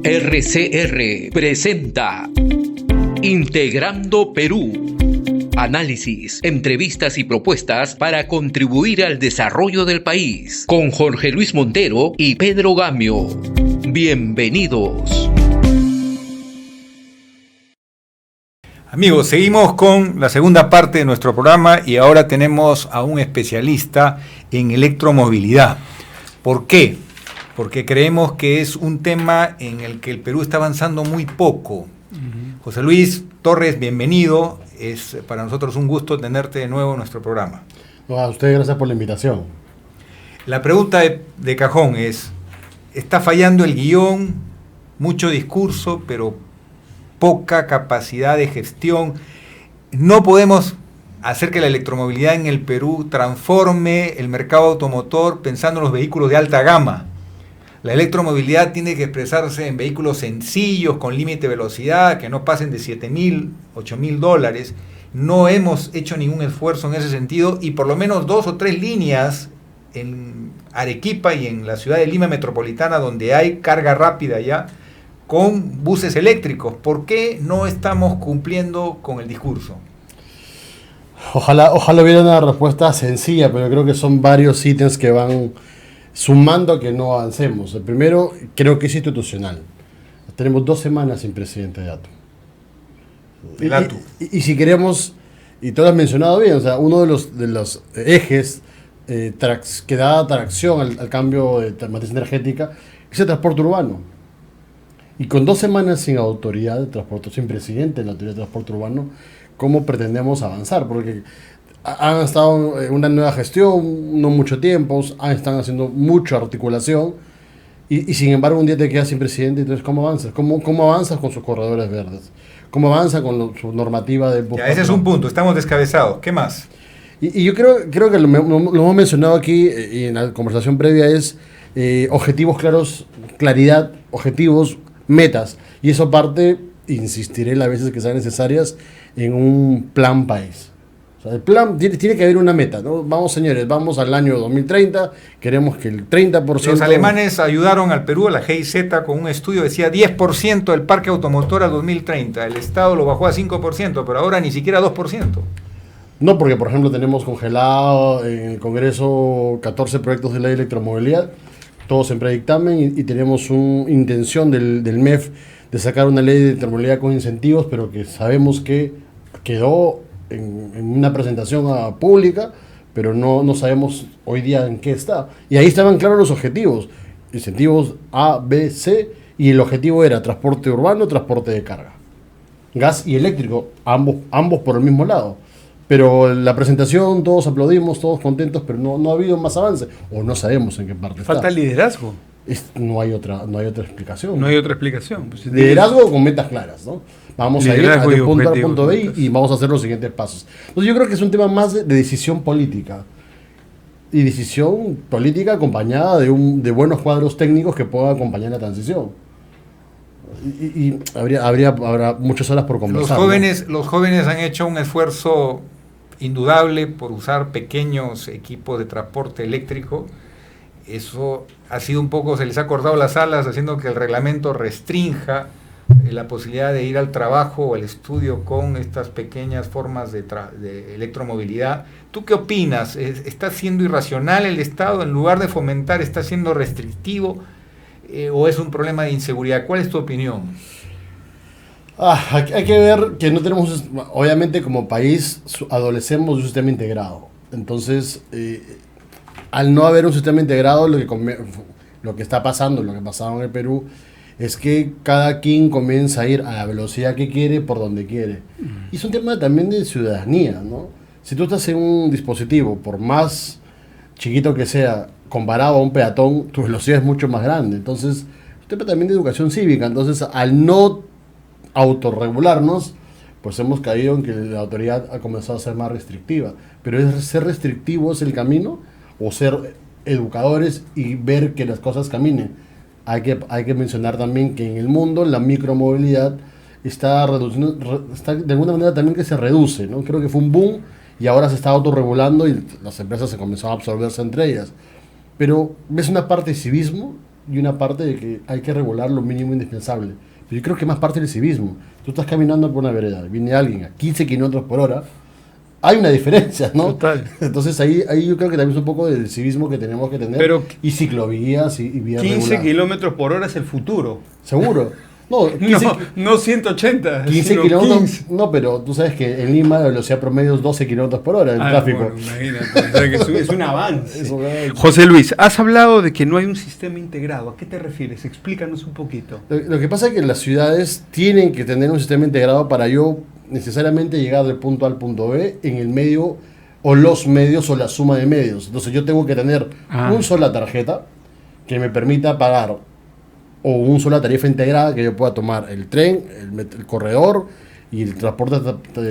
RCR presenta Integrando Perú. Análisis, entrevistas y propuestas para contribuir al desarrollo del país. Con Jorge Luis Montero y Pedro Gamio. Bienvenidos. Amigos, seguimos con la segunda parte de nuestro programa y ahora tenemos a un especialista en electromovilidad. ¿Por qué? Porque creemos que es un tema en el que el Perú está avanzando muy poco. José Luis Torres, bienvenido. Es para nosotros un gusto tenerte de nuevo en nuestro programa. No, a usted gracias por la invitación. La pregunta de cajón es, ¿está fallando el guión? Mucho discurso, pero poca capacidad de gestión. No podemos hacer que la electromovilidad en el Perú transforme el mercado automotor pensando en los vehículos de alta gama. La electromovilidad tiene que expresarse en vehículos sencillos, con límite de velocidad, que no pasen de $7,000, $8,000. No hemos hecho ningún esfuerzo en ese sentido y por lo menos 2 o 3 líneas en Arequipa y en la ciudad de Lima metropolitana donde hay carga rápida ya con buses eléctricos. ¿Por qué no estamos cumpliendo con el discurso? Ojalá hubiera una respuesta sencilla, pero creo que son varios ítems que van sumando a que no avancemos. El primero, creo que es institucional. Tenemos 2 semanas sin presidente de ATU. Y si queremos, y tú lo has mencionado bien, o sea, uno de los ejes que da tracción al cambio de matriz energética es el transporte urbano. Y con 2 semanas sin autoridad de transporte, sin presidente de la autoridad de transporte urbano, ¿cómo pretendemos avanzar? Porque han estado en una nueva gestión, no mucho tiempo, están haciendo mucha articulación y sin embargo un día te quedas sin presidente. Entonces, ¿cómo avanzas? ¿Cómo avanzas con sus corredores verdes? ¿Cómo avanzas con su normativa de bus? Ese es un punto, estamos descabezados. ¿Qué más? Y yo creo que lo hemos mencionado aquí y en la conversación previa es objetivos claros, claridad, objetivos, metas. Y eso parte, insistiré las veces que sean necesarias, en un plan país. El plan tiene que haber una meta, ¿no? Vamos, señores, vamos al año 2030, queremos que el 30%... Los alemanes ayudaron al Perú, a la GIZ, con un estudio, decía 10% del parque automotor al 2030. El Estado lo bajó a 5%, pero ahora ni siquiera 2%. No, porque, por ejemplo, tenemos congelado en el Congreso 14 proyectos de ley de electromovilidad, todos en predictamen, y tenemos una intención del MEF de sacar una ley de electromovilidad con incentivos, pero que sabemos que quedó en una presentación pública, pero no sabemos hoy día en qué está. Y ahí estaban claros los objetivos, incentivos A, B, C, y el objetivo era transporte urbano, transporte de carga, gas y eléctrico, ambos por el mismo lado. Pero la presentación, todos aplaudimos, todos contentos, pero no ha habido más avance, o no sabemos en qué parte está. Falta liderazgo. No hay otra explicación. No hay otra explicación. Pues, liderazgo con metas claras, ¿no? Vamos a ir de punto A al punto B y vamos a hacer los siguientes pasos. Entonces yo creo que es un tema más de decisión política. Y decisión política acompañada de buenos cuadros técnicos que puedan acompañar la transición. Y habrá muchas horas por conversar. Los jóvenes han hecho un esfuerzo indudable por usar pequeños equipos de transporte eléctrico. Eso ha sido un poco, se les ha cortado las alas, haciendo que el reglamento restrinja la posibilidad de ir al trabajo o al estudio con estas pequeñas formas de electromovilidad. ¿Tú qué opinas? ¿Está siendo irracional el Estado? En lugar de fomentar, ¿está siendo restrictivo? ¿O es un problema de inseguridad? ¿Cuál es tu opinión? Hay que ver que no tenemos, obviamente como país, adolecemos de un sistema integrado. Entonces, al no haber un sistema integrado, lo que está pasando, lo que pasaba en el Perú, es que cada quien comienza a ir a la velocidad que quiere, por donde quiere. Y es un tema también de ciudadanía, ¿no? Si tú estás en un dispositivo, por más chiquito que sea, comparado a un peatón, tu velocidad es mucho más grande. Entonces, es un tema también de educación cívica. Entonces, al no autorregularnos, pues hemos caído en que la autoridad ha comenzado a ser más restrictiva. Pero ser restrictivo es el camino, o ser educadores y ver que las cosas caminen. Hay que mencionar también que en el mundo la micromovilidad está de alguna manera también que se reduce, ¿no? Creo que fue un boom y ahora se está autorregulando y las empresas se comenzaron a absorberse entre ellas. Pero ves una parte de civismo y una parte de que hay que regular lo mínimo indispensable. Pero yo creo que más parte del civismo. Tú estás caminando por una vereda, viene alguien a 15 kilómetros por hora, hay una diferencia, ¿no? Total. Entonces ahí yo creo que también es un poco del civismo que tenemos que tener. Pero y ciclovías y vías 15 reguladas. kilómetros por hora es el futuro. Seguro. No, 15, No 180. 15 sino kilómetros. 15. No, pero tú sabes que en Lima la velocidad promedio es 12 kilómetros por hora en tráfico. Bueno, imagínate, o sea que es un avance. Eso, José Luis, has hablado de que no hay un sistema integrado. ¿A qué te refieres? Explícanos un poquito. Lo que pasa es que las ciudades tienen que tener un sistema integrado para yo necesariamente llegar del punto A al punto B en el medio o los medios o la suma de medios. Entonces yo tengo que tener una sola tarjeta que me permita pagar o una sola tarifa integrada que yo pueda tomar el tren, el corredor y el transporte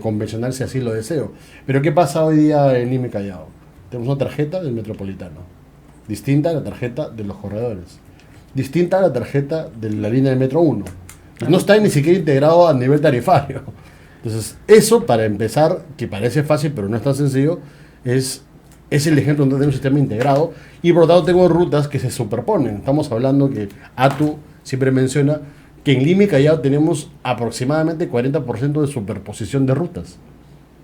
convencional si así lo deseo. Pero ¿qué pasa hoy día en Lima y Callao? Tenemos una tarjeta del metropolitano, distinta a la tarjeta de los corredores, distinta a la tarjeta de la línea del metro 1. No está ni siquiera integrado a nivel tarifario. Entonces, eso para empezar, que parece fácil pero no es tan sencillo, es el ejemplo donde tengo un sistema integrado y por lo tanto tengo rutas que se superponen. Estamos hablando que ATU siempre menciona que en Lima y Callao tenemos aproximadamente 40% de superposición de rutas.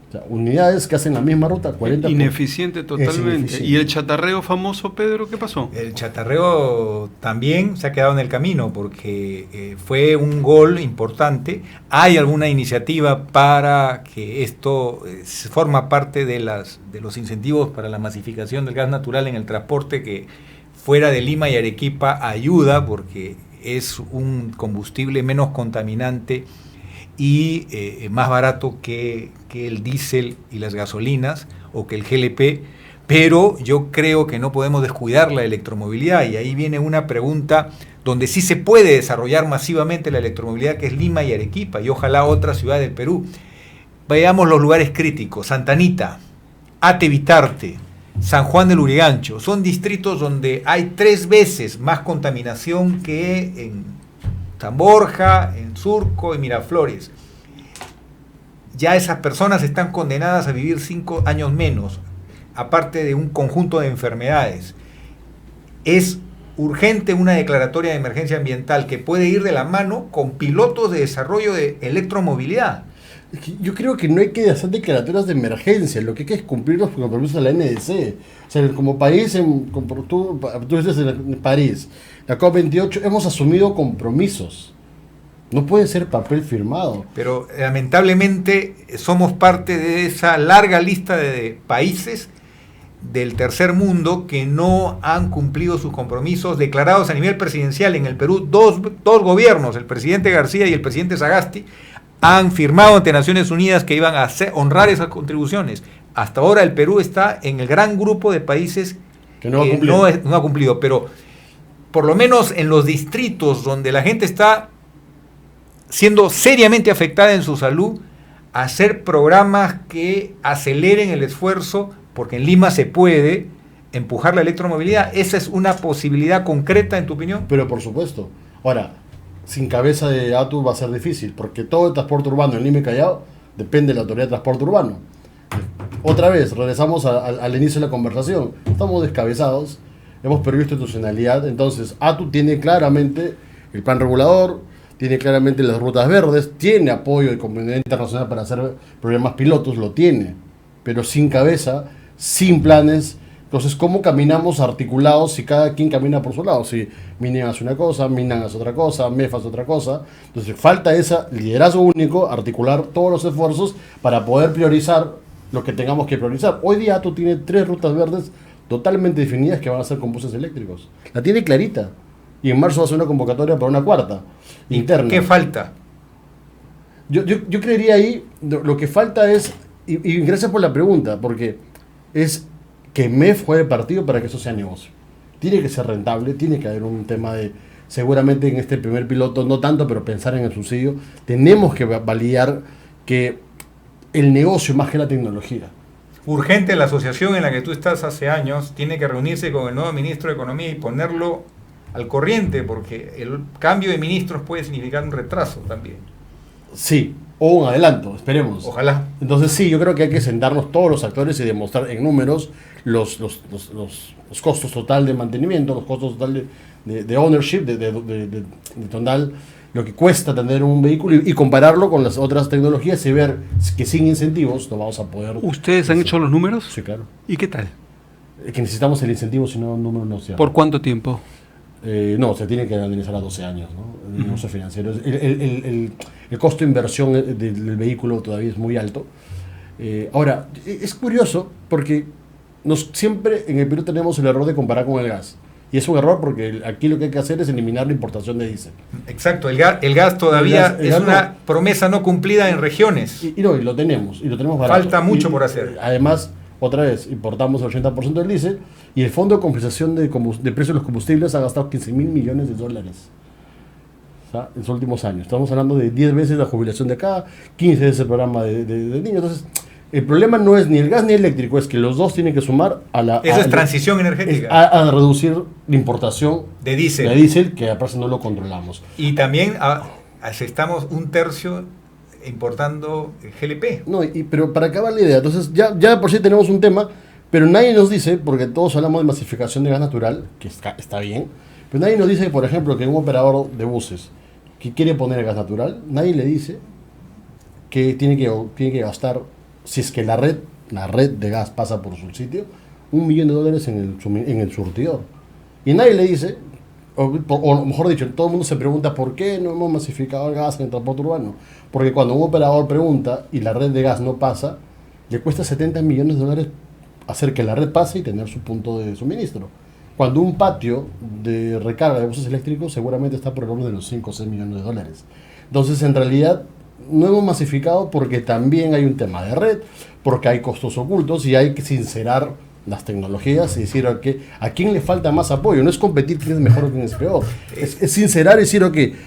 O sea, unidades que hacen la misma ruta, 40%. Ineficiente totalmente. ineficiente. ¿Y el chatarreo famoso, Pedro, qué pasó? El chatarreo también se ha quedado en el camino porque fue un gol importante. Hay alguna iniciativa para que esto forma parte de los incentivos para la masificación del gas natural en el transporte que fuera de Lima y Arequipa ayuda porque es un combustible menos contaminante y más barato que el diésel y las gasolinas o que el GLP, pero yo creo que no podemos descuidar la electromovilidad y ahí viene una pregunta donde sí se puede desarrollar masivamente la electromovilidad, que es Lima y Arequipa y ojalá otra ciudad del Perú. Veamos los lugares críticos: Santa Anita, Atevitarte, San Juan del Lurigancho, son distritos donde hay 3 veces más contaminación que en San Borja, en Surco y Miraflores. Ya esas personas están condenadas a vivir 5 años menos, aparte de un conjunto de enfermedades. Es urgente una declaratoria de emergencia ambiental que puede ir de la mano con pilotos de desarrollo de electromovilidad. Yo creo que no hay que hacer declaratorias de emergencia, lo que hay que es cumplir los compromisos de la NDC. O sea, como país, tú estás en París, la COP28, hemos asumido compromisos. No puede ser papel firmado. Pero lamentablemente somos parte de esa larga lista de países del tercer mundo que no han cumplido sus compromisos declarados a nivel presidencial. En el Perú, dos gobiernos, el presidente García y el presidente Sagasti, han firmado ante Naciones Unidas que iban a honrar esas contribuciones. Hasta ahora el Perú está en el gran grupo de países que no ha cumplido, pero por lo menos en los distritos donde la gente está siendo seriamente afectada en su salud, hacer programas que aceleren el esfuerzo, porque en Lima se puede empujar la electromovilidad. ¿Esa es una posibilidad concreta en tu opinión? Pero por supuesto. Ahora, sin cabeza de ATU va a ser difícil, porque todo el transporte urbano en Lima y Callao depende de la Autoridad de Transporte Urbano. Otra vez, regresamos al inicio de la conversación. Estamos descabezados, hemos perdido institucionalidad, entonces ATU tiene claramente el plan regulador, tiene claramente las rutas verdes, tiene apoyo de comunidad internacional para hacer programas pilotos, lo tiene, pero sin cabeza, sin planes. Entonces, ¿cómo caminamos articulados si cada quien camina por su lado? Si Minian hace una cosa, Minan hace otra cosa, MEF hace otra cosa. Entonces, falta ese liderazgo único, articular todos los esfuerzos para poder priorizar lo que tengamos que priorizar. Hoy día ATU tiene 3 rutas verdes totalmente definidas que van a ser con buses eléctricos. La tiene clarita. Y en marzo va a ser una convocatoria para una 4ª interna. ¿Qué falta? Yo creería ahí, lo que falta es, y gracias por la pregunta, porque es que MEF juegue partido para que eso sea negocio. Tiene que ser rentable, tiene que haber un tema de, seguramente en este primer piloto, no tanto, pero pensar en el subsidio. Tenemos que validar que el negocio más que la tecnología. Urgente, la asociación en la que tú estás hace años tiene que reunirse con el nuevo ministro de Economía y ponerlo al corriente, porque el cambio de ministros puede significar un retraso también. Sí, o un adelanto, esperemos. Ojalá. Entonces sí, yo creo que hay que sentarnos todos los actores y demostrar en números los costos total de mantenimiento, los costos total de ownership, de total, lo que cuesta tener un vehículo y compararlo con las otras tecnologías y ver que sin incentivos no vamos a poder... ¿Ustedes han hecho los números? Sí, claro. ¿Y qué tal? Que necesitamos el incentivo, si no, el número no se... ¿Por cuánto tiempo? No, se tiene que analizar a 12 años, ¿no? El negocio financiero. El costo de inversión del vehículo todavía es muy alto. Ahora, es curioso porque siempre en el Perú tenemos el error de comparar con el gas. Y es un error porque aquí lo que hay que hacer es eliminar la importación de diésel. Exacto, el gas todavía es una promesa no cumplida en regiones. Y lo tenemos barato. Falta mucho por hacer. Además, otra vez, importamos el 80% del diésel y el Fondo de Compensación de Precios de los Combustibles ha gastado $15.000 millones, o sea, en los últimos años. Estamos hablando de 10 veces la jubilación de acá, 15 veces el programa de niños. Entonces, el problema no es ni el gas ni el eléctrico, es que los dos tienen que sumar a la... Esa es transición energética. A reducir la importación de diésel, que aparte no lo controlamos. Y también estamos 1/3 importando GLP. No, pero para acabar la idea, entonces ya por sí tenemos un tema, pero nadie nos dice, porque todos hablamos de masificación de gas natural, que está bien, pero nadie nos dice, por ejemplo, que un operador de buses que quiere poner gas natural, nadie le dice que tiene que gastar, si es que la red de gas pasa por su sitio, $1 millón en el surtidor. Y nadie le dice, o mejor dicho, todo el mundo se pregunta por qué no hemos masificado el gas en el transporte urbano. Porque cuando un operador pregunta y la red de gas no pasa, le cuesta $70 millones hacer que la red pase y tener su punto de suministro. Cuando un patio de recarga de buses eléctricos seguramente está por el orden de los $5 o $6 millones. Entonces, en realidad, no hemos masificado porque también hay un tema de red, porque hay costos ocultos y hay que sincerar las tecnologías y decir a quién le falta más apoyo. No es competir quién es mejor o quién es peor. Es sincerar y decir,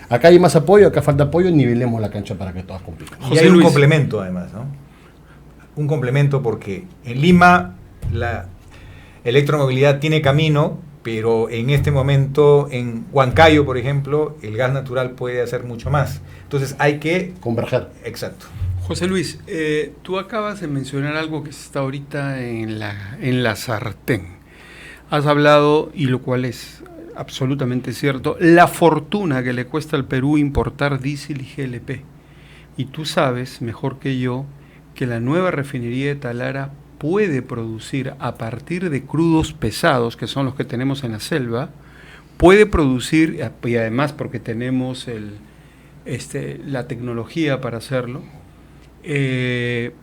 acá hay más apoyo, acá falta apoyo, nivelemos la cancha para que todas compitan. Y hay un complemento además, ¿no? Un complemento porque en Lima la electromovilidad tiene camino, pero en este momento en Huancayo, por ejemplo, el gas natural puede hacer mucho más. Entonces hay que converger. Exacto. José Luis, tú acabas de mencionar algo que está ahorita en la sartén. Has hablado, y lo cual es absolutamente cierto, la fortuna que le cuesta al Perú importar diésel y GLP. Y tú sabes, mejor que yo, que la nueva refinería de Talara puede producir a partir de crudos pesados, que son los que tenemos en la selva, puede producir, y además porque tenemos la tecnología para hacerlo,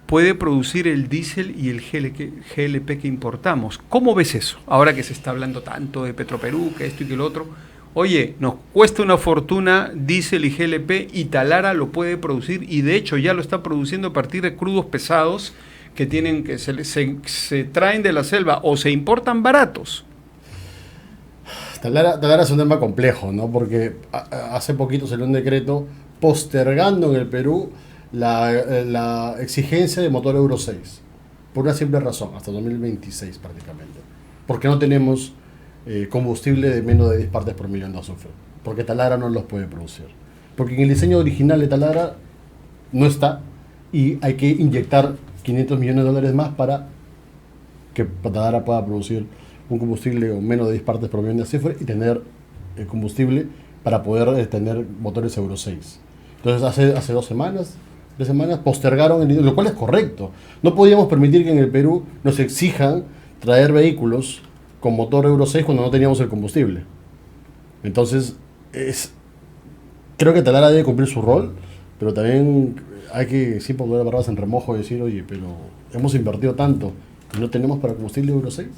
puede producir el diésel y el GLP que importamos. ¿Cómo ves eso? Ahora que se está hablando tanto de Petroperú, que esto y que lo otro. Oye, nos cuesta una fortuna diésel y GLP y Talara lo puede producir y de hecho ya lo está produciendo a partir de crudos pesados que se traen de la selva o se importan baratos. Talara es un tema complejo, ¿no? Porque hace poquito salió un decreto postergando en el Perú la exigencia de motor Euro 6, por una simple razón, hasta 2026 prácticamente, porque no tenemos combustible de menos de 10 partes por millón de azufre, porque Talara no los puede producir, porque en el diseño original de Talara no está y hay que inyectar $500 millones más para que Talara pueda producir un combustible con menos de 10 partes por millón de azufre y tener combustible para poder tener motores Euro 6. Entonces hace 3 semanas postergaron lo cual es correcto. No podíamos permitir que en el Perú nos exijan traer vehículos con motor Euro 6 cuando no teníamos el combustible. Entonces, creo que Talara debe cumplir su rol, pero también hay que siempre poner las barbas en remojo y decir, oye, pero hemos invertido tanto y no tenemos para combustible Euro 6.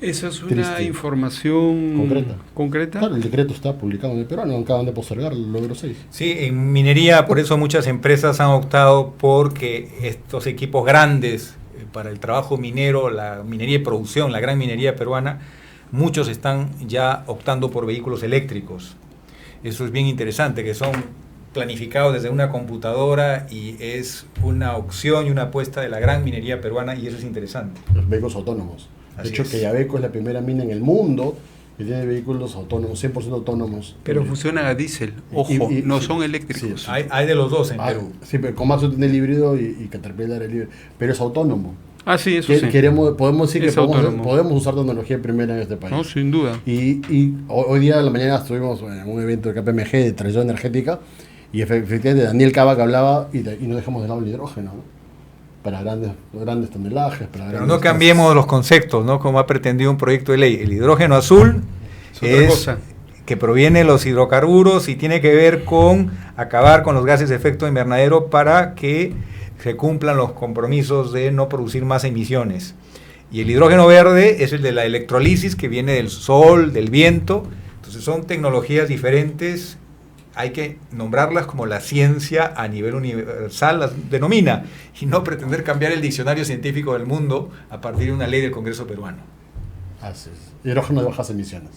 Esa es una información concreta. Claro, el decreto está publicado en el peruano, acaban de postergar el Euro 6. Sí, en minería, por eso muchas empresas han optado porque estos equipos grandes para el trabajo minero, la minería de producción, la gran minería peruana, muchos están ya optando por vehículos eléctricos. Eso es bien interesante, que son planificados desde una computadora y es una opción y una apuesta de la gran minería peruana y eso es interesante. Los vehículos autónomos. De hecho, Quellaveco es la primera mina en el mundo que tiene vehículos autónomos, 100% autónomos. Pero funcionan a diésel, ojo, no son eléctricos. Sí. Hay de los dos en Perú. Sí, pero Komatsu tiene el híbrido y Caterpillar el híbrido, pero es autónomo. Ah, sí, eso sí. Podemos decir que Es autónomo. podemos usar tecnología primera en este país. No, sin duda. Y hoy día a la mañana estuvimos en un evento de KPMG de transición energética y efectivamente Daniel Cava que hablaba y no dejamos de lado el hidrógeno, ¿no? Para grandes tonelajes. Pero no cambiemos los conceptos, ¿no? Como ha pretendido un proyecto de ley. El hidrógeno azul otra cosa. Que proviene de los hidrocarburos y tiene que ver con acabar con los gases de efecto invernadero para que se cumplan los compromisos de no producir más emisiones. Y el hidrógeno verde es el de la electrolisis que viene del sol, del viento. Entonces son tecnologías diferentes, hay que nombrarlas como la ciencia a nivel universal las denomina y no pretender cambiar el diccionario científico del mundo a partir de una ley del Congreso peruano. Así es. Hidrógeno de bajas emisiones.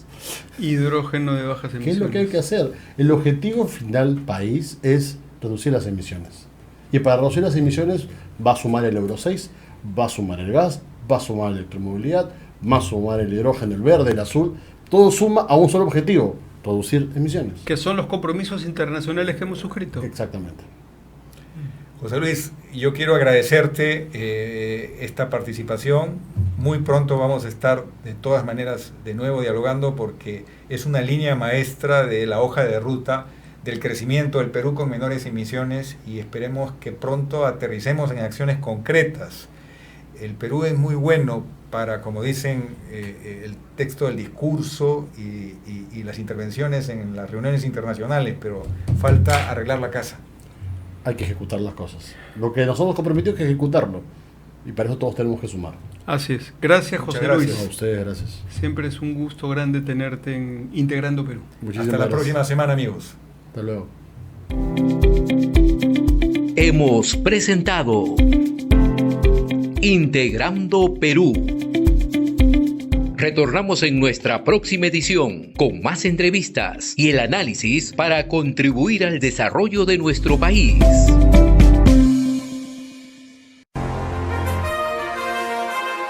Hidrógeno de bajas emisiones. ¿Qué es lo que hay que hacer? El objetivo final país es reducir las emisiones. Y para reducir las emisiones va a sumar el Euro 6, va a sumar el gas, va a sumar la electromovilidad, va a sumar el hidrógeno, el verde, el azul. Todo suma a un solo objetivo, reducir emisiones. Que son los compromisos internacionales que hemos suscrito. Exactamente. José Luis, yo quiero agradecerte esta participación. Muy pronto vamos a estar de todas maneras de nuevo dialogando porque es una línea maestra de la hoja de ruta del crecimiento del Perú con menores emisiones y esperemos que pronto aterricemos en acciones concretas. El Perú es muy bueno para, como dicen, el texto del discurso y las intervenciones en las reuniones internacionales, pero falta arreglar la casa. Hay que ejecutar las cosas. Lo que nosotros comprometimos es que ejecutarlo. Y para eso todos tenemos que sumar. Así es. Gracias, José Luis. A ustedes, gracias. Siempre es un gusto grande tenerte en Integrando Perú. Hasta la próxima semana, amigos. Hasta luego. Hemos presentado Integrando Perú. Retornamos en nuestra próxima edición con más entrevistas y el análisis para contribuir al desarrollo de nuestro país.